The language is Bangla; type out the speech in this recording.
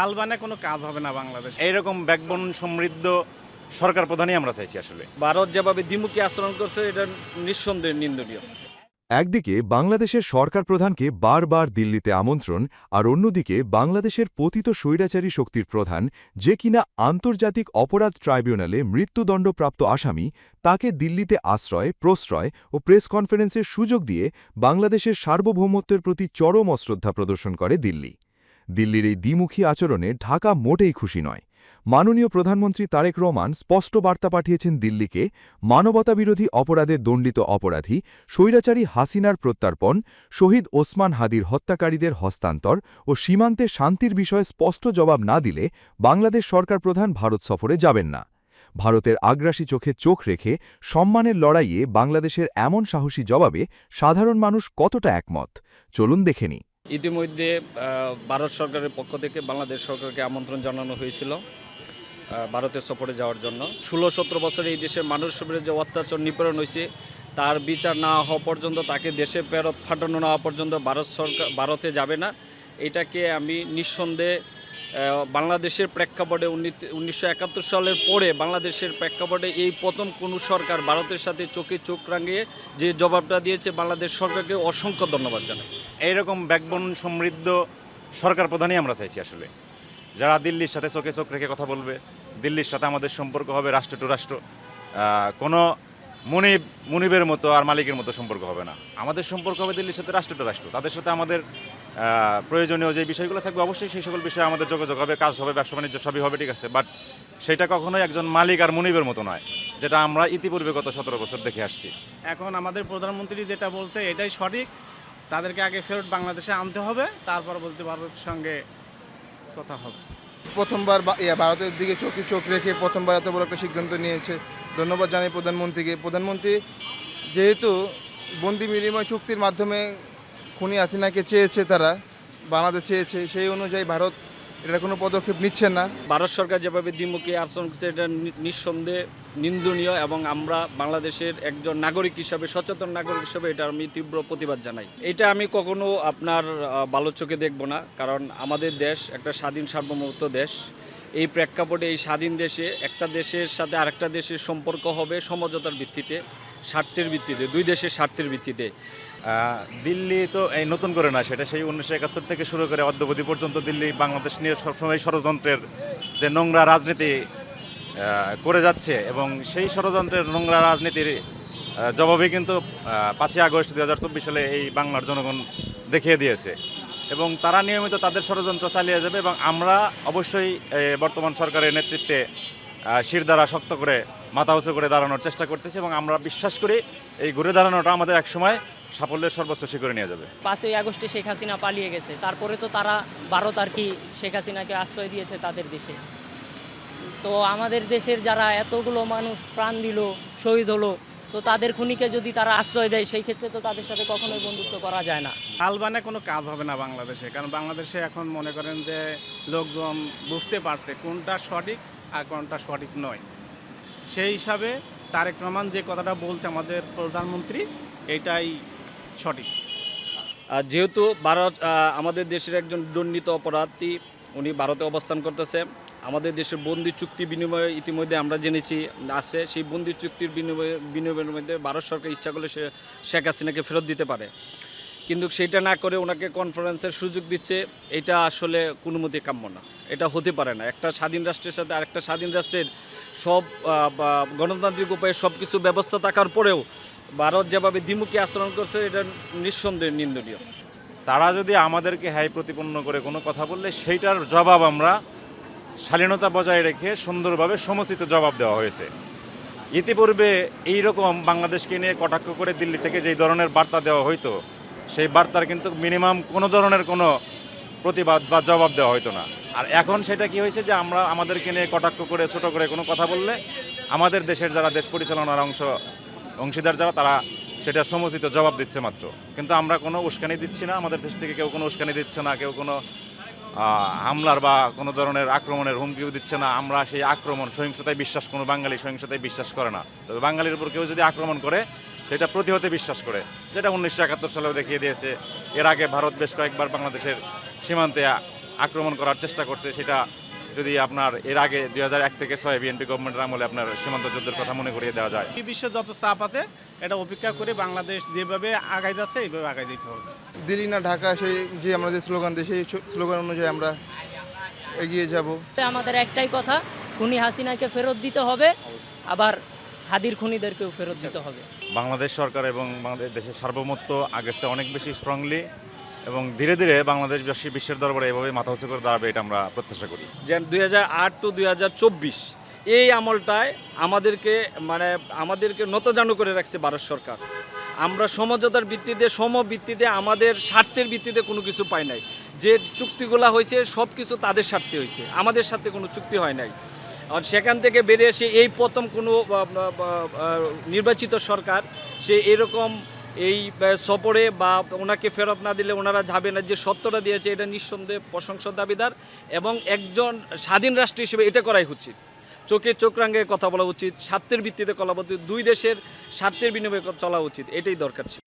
আলবানে কোনো কাজ হবে না বাংলাদেশ। এইরকম ব্যাকবোন সমৃদ্ধ সরকার প্রধানই আমরা চাইছি আসলে। ভারত যেভাবে দ্বিমুখী আচরণ করছে এটা নিঃসন্দেহে নিন্দনীয়। একদিকে বাংলাদেশের সরকার প্রধানকে বারবার দিল্লিতে আমন্ত্রণ আর অন্যদিকে বাংলাদেশের পতিত স্বৈরাচারী শক্তির প্রধান যে কিনা আন্তর্জাতিক অপরাধ ট্রাইব্যুনালে মৃত্যুদণ্ডপ্রাপ্ত আসামি তাকে দিল্লিতে আশ্রয় প্রশ্রয় ও প্রেস কনফারেন্সের সুযোগ দিয়ে বাংলাদেশের সার্বভৌমত্বের প্রতি চরম অশ্রদ্ধা প্রদর্শন করে দিল্লি। দিল্লির এই দ্বিমুখী আচরণে ঢাকা মোটেই খুশি নয়। মাননীয় প্রধানমন্ত্রী তারেক রহমান স্পষ্ট বার্তা পাঠিয়েছেন দিল্লিকে, মানবতাবিরোধী অপরাধে দণ্ডিত অপরাধী স্বৈরাচারী হাসিনার প্রত্যর্পণ, শহীদ ওসমান হাদির হত্যাকারীদের হস্তান্তর ও সীমান্তে শান্তির বিষয়ে স্পষ্ট জবাব না দিলে বাংলাদেশ সরকার প্রধান ভারত সফরে যাবেন না। ভারতের আগ্রাসী চোখে চোখ রেখে সম্মানের লড়াইয়ে বাংলাদেশের এমন সাহসী জবাবে সাধারণ মানুষ কতটা একমত, চলুন দেখে নিই। ইতিমধ্যে ভারত সরকারের পক্ষ থেকে বাংলাদেশ সরকারকে আমন্ত্রণ জানানো হয়েছিল ভারতের সফরে যাওয়ার জন্য। 16-17 বছরে এই দেশের মানুষের যে অত্যাচার নিপীড়ন হয়েছে তার বিচার না হওয়া পর্যন্ত, তাকে দেশে ফেরত পাঠানো না হওয়া পর্যন্ত ভারতে যাবে না। এটাকে আমি নিঃসন্দেহে বাংলাদেশের প্রেক্ষাপটে 1971 সালের পরে বাংলাদেশের প্রেক্ষাপটে এই প্রথম কোনো সরকার ভারতের সাথে চোখে চোখ রাঙিয়ে যে জবাবটা দিয়েছে, বাংলাদেশ সরকারকে অসংখ্য ধন্যবাদ জানাই। এইরকম ব্যাকবোন সমৃদ্ধ সরকার প্রধানই আমরা চাইছি আসলে, যারা দিল্লির সাথে চোখে চোখ রেখে কথা বলবে। দিল্লির সাথে আমাদের সম্পর্ক হবে রাষ্ট্র টু রাষ্ট্র, কোনো মুনিবের মতো আর মালিকের মতো সম্পর্ক হবে না। আমাদের সম্পর্ক হবে দিল্লির সাথে রাষ্ট্র টু রাষ্ট্র। তাদের সাথে আমাদের প্রয়োজনীয় যে বিষয়গুলো থাকবে অবশ্যই সেই সকল বিষয়ে আমাদের যোগাযোগ হবে, কাজ হবে, ব্যবসা বাণিজ্য সবই হবে, ঠিক আছে। বাট সেটা কখনোই একজন মালিক আর মুনিবের মতো নয়, যেটা আমরা ইতিপূর্বে গত 17 বছর দেখে আসছি। এখন আমাদের প্রধানমন্ত্রী যেটা বলছে এটাই সঠিক। তাদেরকে আগে ফেরত বাংলাদেশে আনতে হবে, তারপর বলতে ভারতের সঙ্গে কথা হবে। প্রথমবার ভারতের দিকে চোখে চোখ রেখে প্রথমবার এত বড় একটা সিদ্ধান্ত নিয়েছে। ধন্যবাদ জানাই প্রধানমন্ত্রীকে। প্রধানমন্ত্রী যেহেতু বন্দি বিনিময় চুক্তির মাধ্যমে খুনি হাসিনাকে চেয়েছে, তারা বাংলাদেশ চেয়েছে, সেই অনুযায়ী ভারত এটা কোনো পদক্ষেপ নিচ্ছে না। ভারত সরকার যেভাবে দ্বিমুখী আচরণ করছে এটা নিঃসন্দেহে নিন্দনীয় এবং আমরা বাংলাদেশের একজন নাগরিক হিসাবে, সচেতন নাগরিক হিসাবে এটা আমি তীব্র প্রতিবাদ জানাই। এটা আমি কখনো আপনার ভালো চোখে দেখব না, কারণ আমাদের দেশ একটা স্বাধীন সার্বভৌমত্ব দেশ। এই প্রেক্ষাপটে এই স্বাধীন দেশে একটা দেশের সাথে আরেকটা দেশের সম্পর্ক হবে সমঝোতার ভিত্তিতে, স্বার্থের ভিত্তিতে, দুই দেশের স্বার্থের ভিত্তিতে। দিল্লি তো এই নতুন করে না, সেটা সেই 1971 থেকে শুরু করে অদ্যাবধি পর্যন্ত দিল্লি বাংলাদেশ নিয়ে সবসময় ষড়যন্ত্রের যে নোংরা রাজনীতি করে যাচ্ছে, এবং সেই ষড়যন্ত্রের নোংরা রাজনীতির জবাবে কিন্তু 5ই আগস্ট 2024 সালে এই বাংলার জনগণ দেখিয়ে দিয়েছে, এবং তারা নিয়মিত তাদের ষড়যন্ত্র চালিয়ে যাবে। এবং আমরা অবশ্যই বর্তমান সরকারের নেতৃত্বে শিরদাঁড়া শক্ত করে মাথা উঁচু করে দাঁড়ানোর চেষ্টা করতেছি, এবং আমরা বিশ্বাস করি এই ঘুরে দাঁড়ানোটা আমাদের একসময় সাফল্যের সর্বোচ্চ শিখরে নিয়ে যাবে। 5ই আগস্টে শেখ হাসিনা পালিয়ে গেছে, তারপরে তো তারা ভারত আর কি শেখ হাসিনাকে আশ্রয় দিয়েছে তাদের দেশে। তো আমাদের দেশের যারা এতগুলো মানুষ প্রাণ দিল, শহীদ হলো, তো তাদের খুনিকে যদি তারা আশ্রয় দেয়, সেই ক্ষেত্রে তো তাদের সাথে কখনোই বন্ধুত্ব করা যায় না। আলবানে কোনো কাজ হবে না বাংলাদেশে, কারণ বাংলাদেশে এখন মনে করেন যে লোকজন বুঝতে পারছে কোনটা সঠিক আর কোনটা সঠিক নয়। সেই হিসাবে তারেক রহমান যে কথাটা বলছে আমাদের প্রধানমন্ত্রী, এটাই সঠিক। যেহেতু ভারত আমাদের দেশের একজন দণ্ডিত অপরাধী, উনি ভারতে অবস্থান করতেছে। আমাদের দেশের বন্দি চুক্তি বিনিময়ে ইতিমধ্যে আমরা জেনেছি আছে, সেই বন্দি চুক্তির বিনিময়ের মধ্যে ভারত সরকার ইচ্ছা করলে সে শেখ হাসিনাকে ফেরত দিতে পারে, কিন্তু সেটা না করে ওনাকে কনফারেন্সের সুযোগ দিচ্ছে। এটা আসলে কোনো মতে কাম্য না, এটা হতে পারে না। একটা স্বাধীন রাষ্ট্রের সাথে আরেকটা স্বাধীন রাষ্ট্রের সব গণতান্ত্রিক উপায়ে সব কিছু ব্যবস্থা থাকার পরেও ভারত যেভাবে দ্বিমুখী আচরণ করছে এটা নিঃসন্দেহে নিন্দনীয়। তারা যদি আমাদেরকে হ্যায় প্রতিপন্ন করে কোনো কথা বললে সেইটার জবাব আমরা শালীনতা বজায় রেখে সুন্দরভাবে সমুচিত জবাব দেওয়া হয়েছে। ইতিপূর্বে এইরকম বাংলাদেশকে নিয়ে কটাক্ষ করে দিল্লি থেকে যেই ধরনের বার্তা দেওয়া হইতো, সেই বার্তার কিন্তু মিনিমাম কোনো ধরনের কোনো প্রতিবাদ বা জবাব দেওয়া হইতো না। আর এখন সেটা কি হয়েছে যে আমরা আমাদেরকে নিয়ে কটাক্ষ করে ছোট করে কোনো কথা বললে আমাদের দেশের যারা দেশ পরিচালনার অংশীদার যারা, তারা সেটার সমুচিত জবাব দিচ্ছে মাত্র। কিন্তু আমরা কোনো উস্কানি দিচ্ছি না, আমাদের দেশ থেকে কেউ কোনো উস্কানি দিচ্ছে না, কেউ কোনো হামলার বা কোনো ধরনের আক্রমণের হুমকিও দিচ্ছে না। আমরা সেই আক্রমণ সহিংসতায় বিশ্বাস, কোনো বাঙালি সহিংসতায় বিশ্বাস করে না। তবে বাঙালির উপর কেউ যদি আক্রমণ করে সেটা প্রতিহতে বিশ্বাস করে, যেটা 1971 সালেও দেখিয়ে দিয়েছে। এর আগে ভারত বেশ কয়েকবার বাংলাদেশের সীমান্তে আক্রমণ করার চেষ্টা করছে, সেটা যদি আপনার এর আগে 2001 থেকে 6 বিএনপি গভর্নমেন্টের আমলে আপনার সীমান্ত যুদ্ধের কথা মনে করিয়ে দেওয়া যায়। এই বিশ্বে যত চাপ আছে এটা উপেক্ষা করে বাংলাদেশ যেভাবে আগায় যাচ্ছে এইভাবে আগায় যেতে হবে। দিল্লি না ঢাকা, সেই যে আমরা যে স্লোগান দিই সেই স্লোগান অনুযায়ী আমরা এগিয়ে যাব। আমাদের একটাই কথা, খুনি হাসিনাকে ফেরত দিতে হবে, আবার হাদির খুনিদেরকেও ফেরত দিতে হবে। বাংলাদেশ সরকার এবং বাংলাদেশ দেশের সার্বভৌমত্ব আগের চেয়ে অনেক বেশি স্ট্রংলি এবং ধীরে ধীরে বাংলাদেশ বিশ্বের দরবারে এভাবে মাথা উঁচু করে দাঁড়াবে, এটা আমরা প্রত্যাশা করি। যে 2008 টু 2024 এই আমলটায় আমাদেরকে নতজানু করে রাখছে ভারত সরকার। আমরা সমঝোতার ভিত্তিতে সমভিত্তিতে আমাদের স্বার্থের ভিত্তিতে কোনো কিছু পাই নাই। যে চুক্তিগুলো হয়েছে সব কিছু তাদের স্বার্থে হয়েছে, আমাদের সাথে কোনো চুক্তি হয় নাই। আর সেখান থেকে বেরিয়ে এসে এই প্রথম কোনো নির্বাচিত সরকার সে এরকম এই সফরে বা ওনাকে ফেরত না দিলে ওনারা যাবে না, যে সত্যটা দিয়েছে এটা নিঃসন্দেহে প্রশংসার দাবিদার। এবং একজন স্বাধীন রাষ্ট্র হিসেবে এটা করাই উচিত, চোখে চোখ রাঙিয়ে কথা বলা উচিত, স্বার্থের ভিত্তিতে কথা বলা উচিত, দুই দেশের স্বার্থের বিনিময়ে চলা উচিত, এটাই দরকার ছিল।